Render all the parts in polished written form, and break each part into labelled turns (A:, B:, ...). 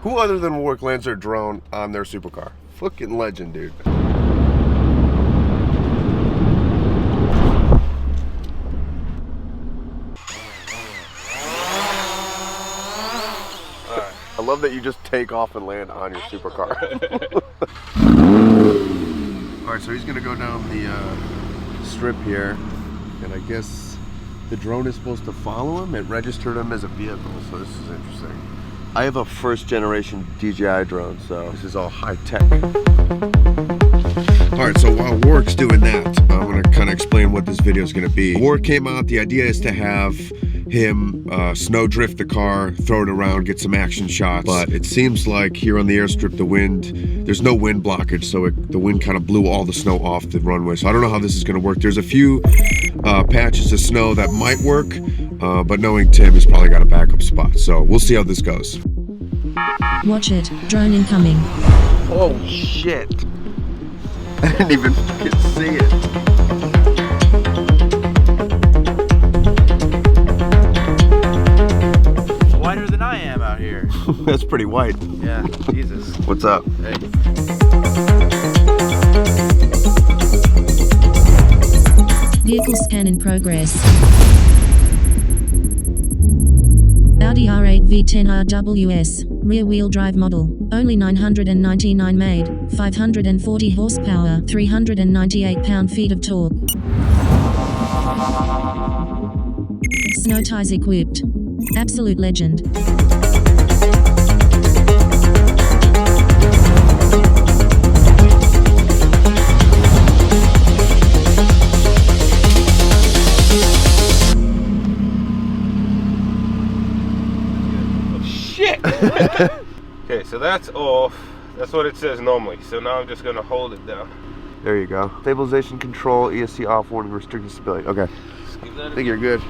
A: Who other than Warrick lands their drone on their supercar? Fucking legend, dude. I love that you just take off and land on your supercar. Alright, so he's gonna go down the strip here, and I guess the drone is supposed to follow him. It registered him as a vehicle, so this is interesting. I have a first generation DJI drone, so this is all high tech. Alright, so while Warrick's doing that, I'm gonna kind of explain what this video is gonna be. Warrick came out, the idea is to have him snow drift the car, throw it around, get some action shots, but it seems like here on the airstrip there's no wind blockage, so the wind kind of blew all the snow off the runway, so I don't know how this is going to work. There's a few patches of snow that might work, but knowing Tim, he's probably got a backup spot, so we'll see how this goes.
B: Watch it, drone incoming.
A: Oh shit, I didn't even fucking see it.
C: Whiter than I am out here.
A: That's pretty white.
C: Yeah, Jesus.
A: What's up?
C: Hey.
B: Vehicle scan in progress. Audi R8 V10 RWS, rear-wheel drive model, only 999 made, 540 horsepower, 398 pound-feet of torque. Snow tires equipped. Absolute legend.
C: Shit! Okay, so that's off. That's what it says normally. So now I'm just gonna hold it down.
A: There you go. Stabilization control, ESC off, warning, restricted stability. Okay. I think you're good.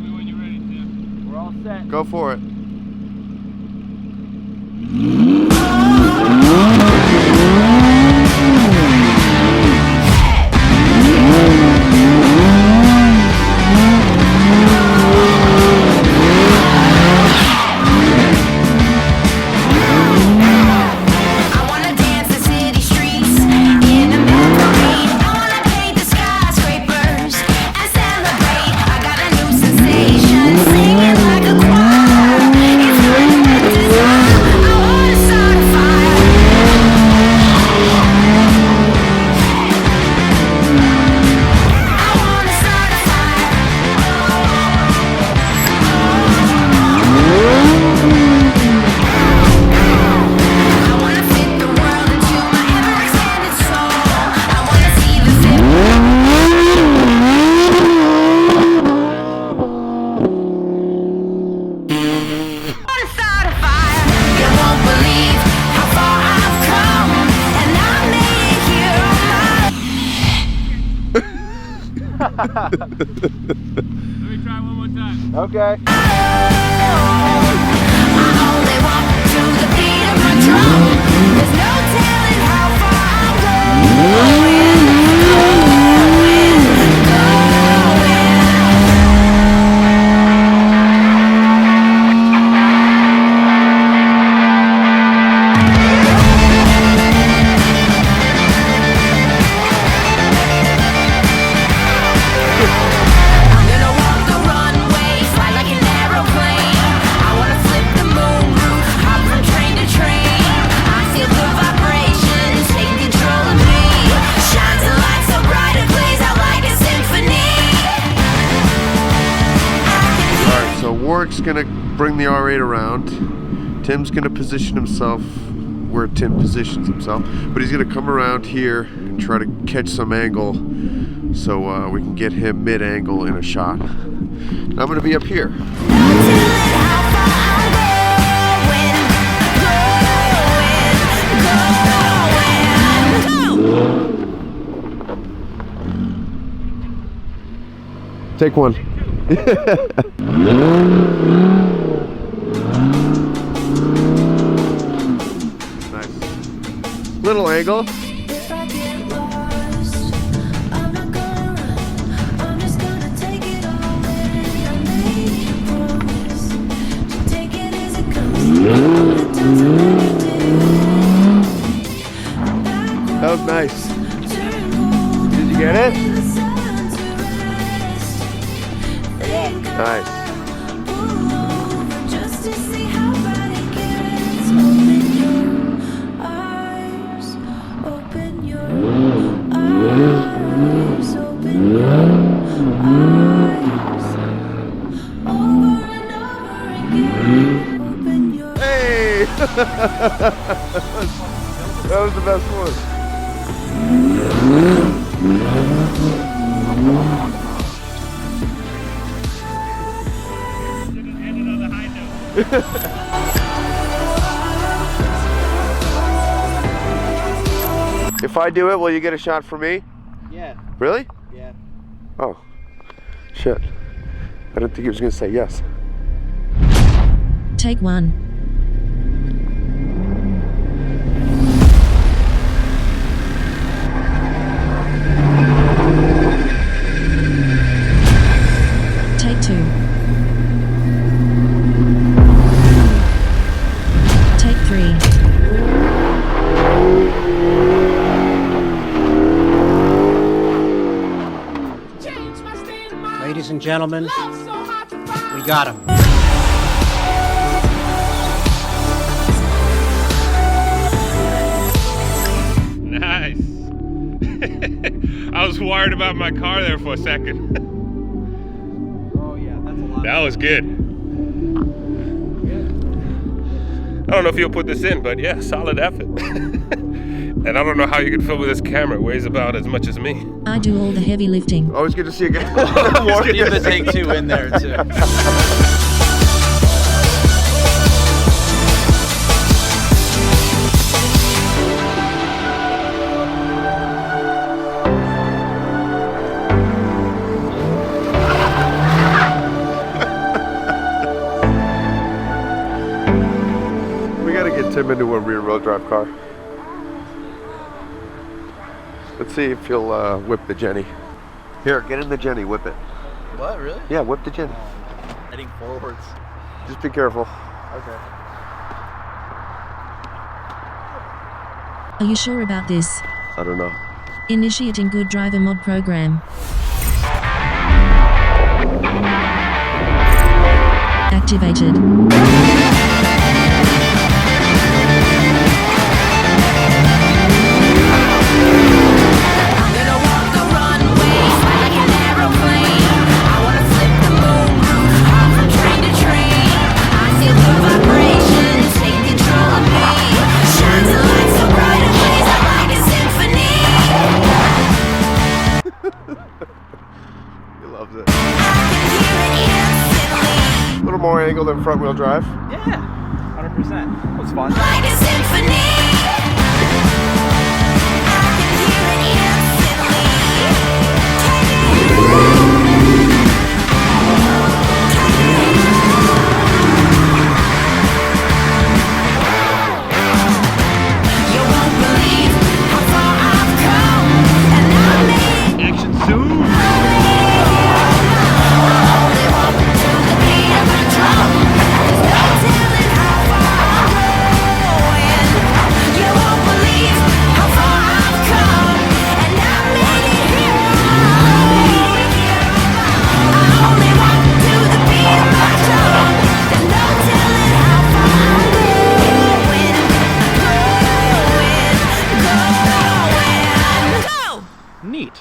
C: When you're ready, Tim. We're all set.
A: Go for it.
C: Let me try one more time.
A: Okay. Warrick's gonna bring the R8 around. Tim's gonna position himself where Tim positions himself, but he's gonna come around here and try to catch some angle so we can get him mid-angle in a shot. And I'm gonna be up here. Take one. Nice. Little angle. That was nice. Did you get it? Nice. Hey! That was the best one. If I do it, will you get a shot for me?
D: Yeah.
A: Really?
D: Yeah.
A: Oh, shit. I didn't think he was gonna say yes.
B: Take 1. Take 2. Take 3.
D: Ladies and gentlemen, we got him.
C: Nice. I was worried about my car there for a second.
D: Oh yeah, that's a lot.
C: That was good. I don't know if you'll put this in, but yeah, solid effort. And I don't know how you can film with this camera. It weighs about as much as me.
B: I do all the heavy lifting.
A: Always good to see you again.
D: Leave the take 2 in there too.
A: We gotta get Tim into a rear-wheel drive car. Let's see if he'll whip the Jenny. Here, get in the Jenny, whip it.
D: What, really?
A: Yeah, whip the Jenny.
D: Heading forwards.
A: Just be careful.
D: Okay.
B: Are you sure about this?
A: I don't know.
B: Initiating good driver mod program. Activated.
A: He loves it. A little more angle than front wheel drive.
D: Yeah, 100%. That was fun.
E: Like a symphony. You won't believe how far I've come, and I mean
C: Action soon.
E: only walk to the beat of a drum. There's no telling how far I'm going. You won't believe how far I've come, and I mean it here. I only walk to the beat of my drum. There's no telling how far I'm going. Go!
D: Neat.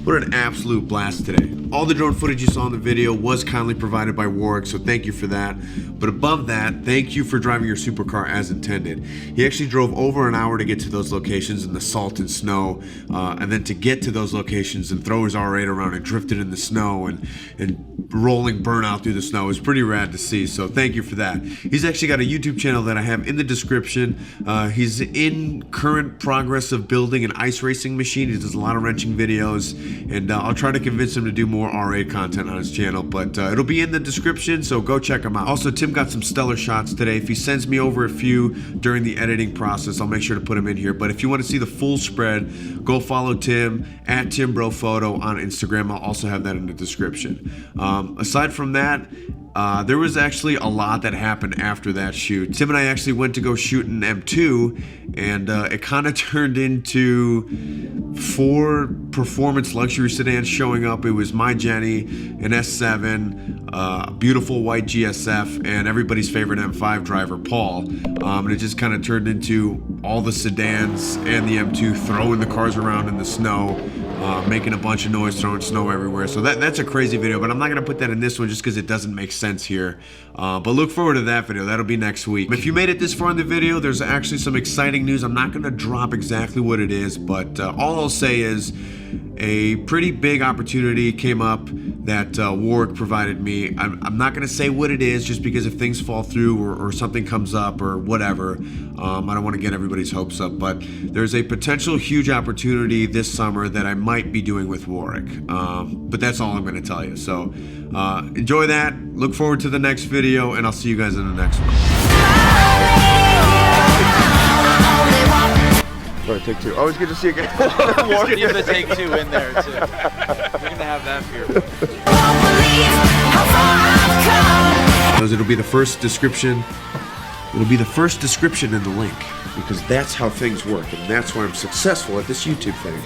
A: What an absolute blast today. All the drone footage you saw in the video was kindly provided by Warrick, so thank you for that. But above that, thank you for driving your supercar as intended. He actually drove over an hour to get to those locations in the salt and snow, and then to get to those locations and throw his R8 around and drift it in the snow and rolling burnout through the snow. It was pretty rad to see, so thank you for that. He's actually got a YouTube channel that I have in the description. He's in current progress of building an ice racing machine. He does a lot of wrenching videos, and I'll try to convince him to do more R8 content on his channel, but it'll be in the description, so go check him out. Also, Tim got some stellar shots today. If he sends me over a few during the editing process, I'll make sure to put them in here. But if you want to see the full spread, go follow Tim at TimBroPhoto on Instagram. I'll also have that in the description. Aside from that, there was actually a lot that happened after that shoot. Tim and I actually went to go shoot an M2, and it kind of turned into 4 performance luxury sedans showing up. It was my Jenny, an S7, a beautiful white GSF, and everybody's favorite M5 driver, Paul. And it just kind of turned into all the sedans and the M2 throwing the cars around in the snow, making a bunch of noise, throwing snow everywhere. So that's a crazy video, but I'm not gonna put that in this one just because it doesn't make sense here. But look forward to that video. That'll be next week. If you made it this far in the video, there's actually some exciting news. I'm not gonna drop exactly what it is, but all I'll say is a pretty big opportunity came up that Warrick provided me. I'm not gonna say what it is just because if things fall through or something comes up or whatever, I don't want to get everybody's hopes up, but there's a potential huge opportunity this summer that I might be doing with Warrick. But that's all I'm gonna tell you. So enjoy that, look forward to the next video, and I'll see you guys in the next one. Alright, take 2. Always good to see you again.
D: You have to take 2 in there too. You're gonna have that fear.
A: It'll be the first description. It'll be the first description in the link, because that's how things work, and that's why I'm successful at this YouTube thing.